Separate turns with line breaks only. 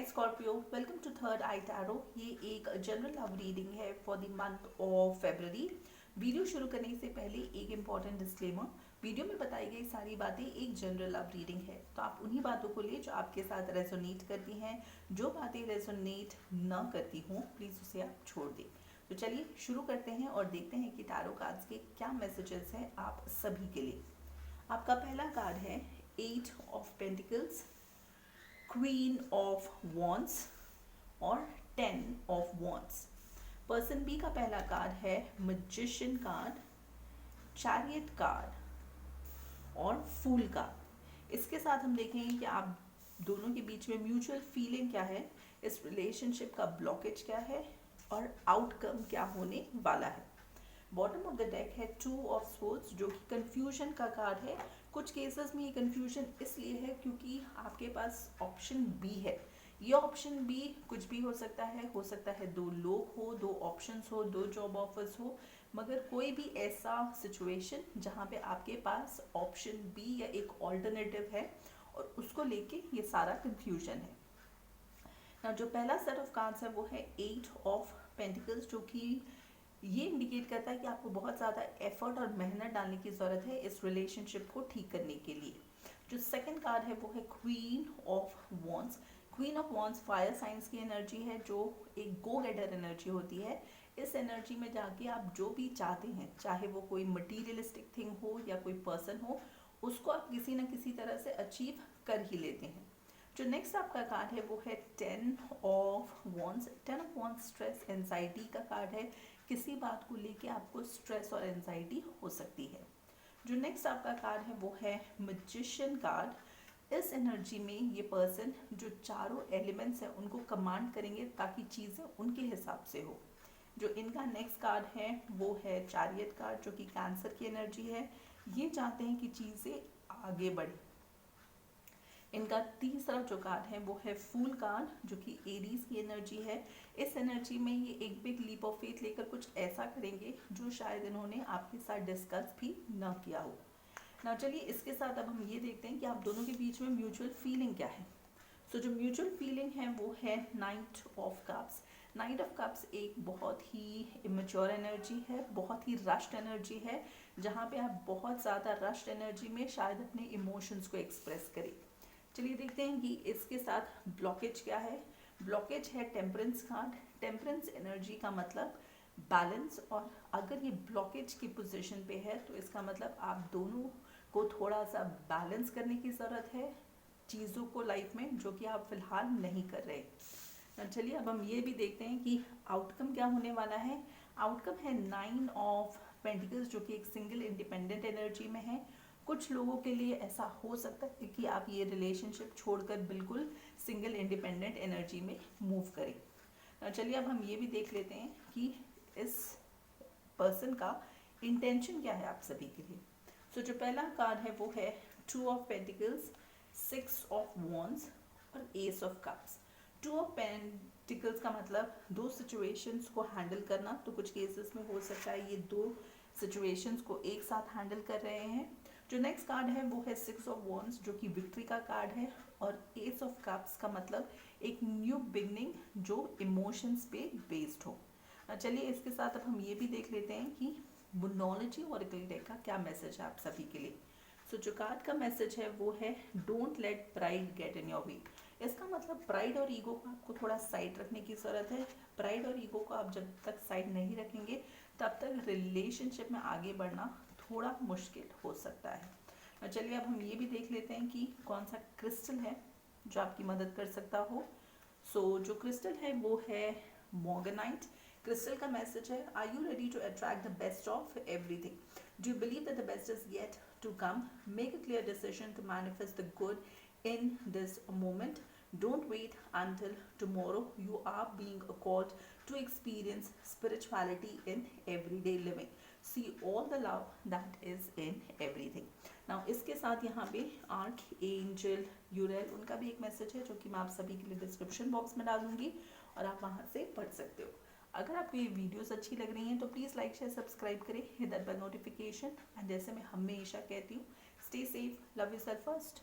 Hi Scorpio, welcome to third eye tarot. ये एक general love reading है for the month of फरवरी। Video शुरू करने से पहले एक इम्पॉर्टेंट डिस्क्लेमर। वीडियो में बताई गई सारी बातें एक जनरल लव रीडिंग है, तो आप उन्हीं बातों को ले जो आपके साथ रेजोनेट करती हैं। जो बातें रेजोनेट न करती हों प्लीज़ उसे आप छोड़ दें। तो चलिए शुरू करते हैं और देखते हैं कि टैरो कार्ड्स के क्या मैसेजेस हैं आप सभी के लिए। आपका पहला कार्ड है 8 of pentacles, queen of wands और 10 ऑफ वॉन्ड्स। पर्सन बी का पहला कार्ड है मैजिशियन कार्ड, चैरियट कार्ड और फूल कार्ड। इसके साथ हम देखेंगे कि आप दोनों के बीच में म्यूचुअल फीलिंग क्या है, इस रिलेशनशिप का ब्लॉकेज क्या है और आउटकम क्या होने वाला है। बॉटम ऑफ द डेक है 2 ऑफ स्वॉर्ड्स, जो कि कंफ्यूजन का कार्ड है। कुछ केसेस में ये कंफ्यूजन इसलिए है क्योंकि आपके पास ऑप्शन बी है। ये ऑप्शन बी कुछ भी हो सकता है 2 लोग हो, 2 ऑप्शंस हो, 2 जॉब ऑफर्स हो, मगर कोई भी ऐसा सिचुएशन जहाँ पे आपके पास ऑप्शन बी या एक ऑल्टरनेटिव है और उसको लेके ये सारा कंफ्यूजन है ना। जो पहला सेट ऑफ कार्ड्स है वो है 8 ऑफ पेंटिकल्स, जो कि ये इंडिकेट करता है कि आपको बहुत ज़्यादा एफर्ट और मेहनत डालने की ज़रूरत है इस रिलेशनशिप को ठीक करने के लिए। जो सेकंड कार्ड है वो है queen of wands. Queen of wands fire science की एनर्जी है, जो एक गो गेटर एनर्जी होती है। इस एनर्जी में जाके आप जो भी चाहते हैं, चाहे वो कोई मटीरियलिस्टिक थिंग हो या कोई पर्सन हो, उसको आप किसी न किसी तरह से अचीव कर ही लेते हैं। जो नेक्स्ट आपका कार्ड है वो है 10 of wands. 10 of wands stress anxiety का कार्ड है। किसी बात को लेके आपको स्ट्रेस और एंजाइटी हो सकती है। जो नेक्स्ट आपका कार्ड है वो है मैजिशियन कार्ड। इस एनर्जी में ये पर्सन जो चारों एलिमेंट्स हैं उनको कमांड करेंगे ताकि चीज़ें उनके हिसाब से हो। जो इनका नेक्स्ट कार्ड है वो है चैरियट कार्ड, जो कि कैंसर की एनर्जी है। ये चाहते हैं कि चीज़ें आगे बढ़े। इनका तीसरा जो कार्ड है वो है फूल कार्ड, जो कि एरीज की एनर्जी है। इस एनर्जी में ये एक बिग लीप ऑफ फेथ लेकर कुछ ऐसा करेंगे जो शायद इन्होंने आपके साथ डिस्कस भी न किया हो ना। चलिए इसके साथ अब हम ये देखते हैं कि आप दोनों के बीच में म्यूचुअल फीलिंग क्या है। सो जो म्यूचुअल फीलिंग है वो है night of cups. Night of cups एक बहुत ही इमेच्योर एनर्जी है, बहुत ही रश्ड एनर्जी है, जहाँ पे आप बहुत ज़्यादा रश्ड एनर्जी में शायद अपने इमोशंस को एक्सप्रेस करें। चलिए देखते हैं कि इसके साथ ब्लॉकेज क्या है। ब्लॉकेज है टेम्परेंस कार्ड। टेम्परेंस एनर्जी का मतलब बैलेंस, और अगर ये ब्लॉकेज की पोजीशन पे है तो इसका मतलब आप दोनों को थोड़ा सा बैलेंस करने की ज़रूरत है चीज़ों को लाइफ में, जो कि आप फिलहाल नहीं कर रहे। चलिए अब हम ये भी देखते हैं कि आउटकम क्या होने वाला है। आउटकम है 9 ऑफ पेंटिकल्स, जो कि एक सिंगल इंडिपेंडेंट एनर्जी में है। कुछ लोगों के लिए ऐसा हो सकता है कि आप ये रिलेशनशिप छोड़कर बिल्कुल सिंगल इंडिपेंडेंट एनर्जी में मूव करें। चलिए अब हम ये भी देख लेते हैं कि इस पर्सन का इंटेंशन क्या है आप सभी के लिए। सो जो पहला कार्ड है वो है 2 ऑफ पेंटिकल्स, 6 ऑफ वॉन्ड्स और S of cups. 2 of pentacles का मतलब 2 सिचुएशंस को हैंडल करना, तो कुछ केसेस में हो सकता है ये 2 सिचुएशंस को एक साथ हैंडल कर रहे हैं। जो नेक्स्ट कार्ड है वो है 6 ऑफ वॉन्ड्स, जो कि विक्ट्री का कार्ड है, और एस ऑफ कप्स का मतलब एक न्यू बिगनिंग जो इमोशंस पे बेस्ड हो। चलिए इसके साथ अब हम ये भी देख लेते हैं कि बुनोलॉजी ऑरेकल डेक का क्या मैसेज है आप सभी के लिए। सो जो कार्ड का मैसेज है वो है don't let pride get in your way. इसका मतलब प्राइड और ईगो को आपको थोड़ा साइड रखने की ज़रूरत है। प्राइड और ईगो को आप जब तक साइड नहीं रखेंगे तब तक रिलेशनशिप में आगे बढ़ना थोड़ा मुश्किल हो सकता है। चलिए अब हम ये भी देख लेते हैं कि कौन सा क्रिस्टल है जो आपकी मदद कर सकता हो। सो जो क्रिस्टल है वो है मोर्गनाइट। क्रिस्टल का मैसेज है are you ready to attract the best of everything, do you believe that the best is yet to come, make a clear decision to manifest the good in this moment, don't wait until tomorrow, you are being called to experience spirituality in everyday living, see all the love that is in everything. now इसके साथ यहाँ पे arc angel Euryale उनका भी एक message है, जो कि मैं आप सभी के लिए डिस्क्रिप्शन बॉक्स में डालूंगी और आप वहाँ से पढ़ सकते हो। अगर आपको ये वीडियोस अच्छी लग रही हैं तो प्लीज़ लाइक शेयर सब्सक्राइब करें, hit that bell notification, and जैसे मैं हमेशा कहती हूँ stay safe, love yourself first.